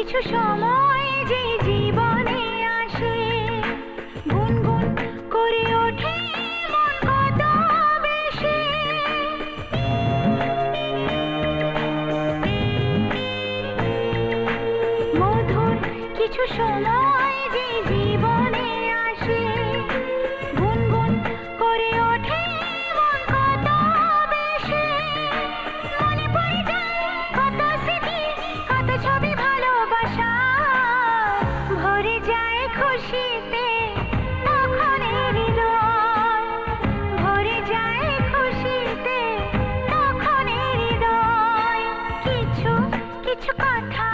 কিছু সময় যে জীবনে আসে, গুনগুন করে ওঠে মন কত বেশি। মধুর কিছু সময় যে জীবনে আসে, গুনগুন করে ওঠে মন কত বেশি। মনে পড়ে যায় কত স্মৃতি, কত ছবি ভালোবাসা, ভরে যায় খুশিতে তখন হৃদয়, ভরে যায় খুশিতে তখন হৃদয়। কিছু কিছু কথা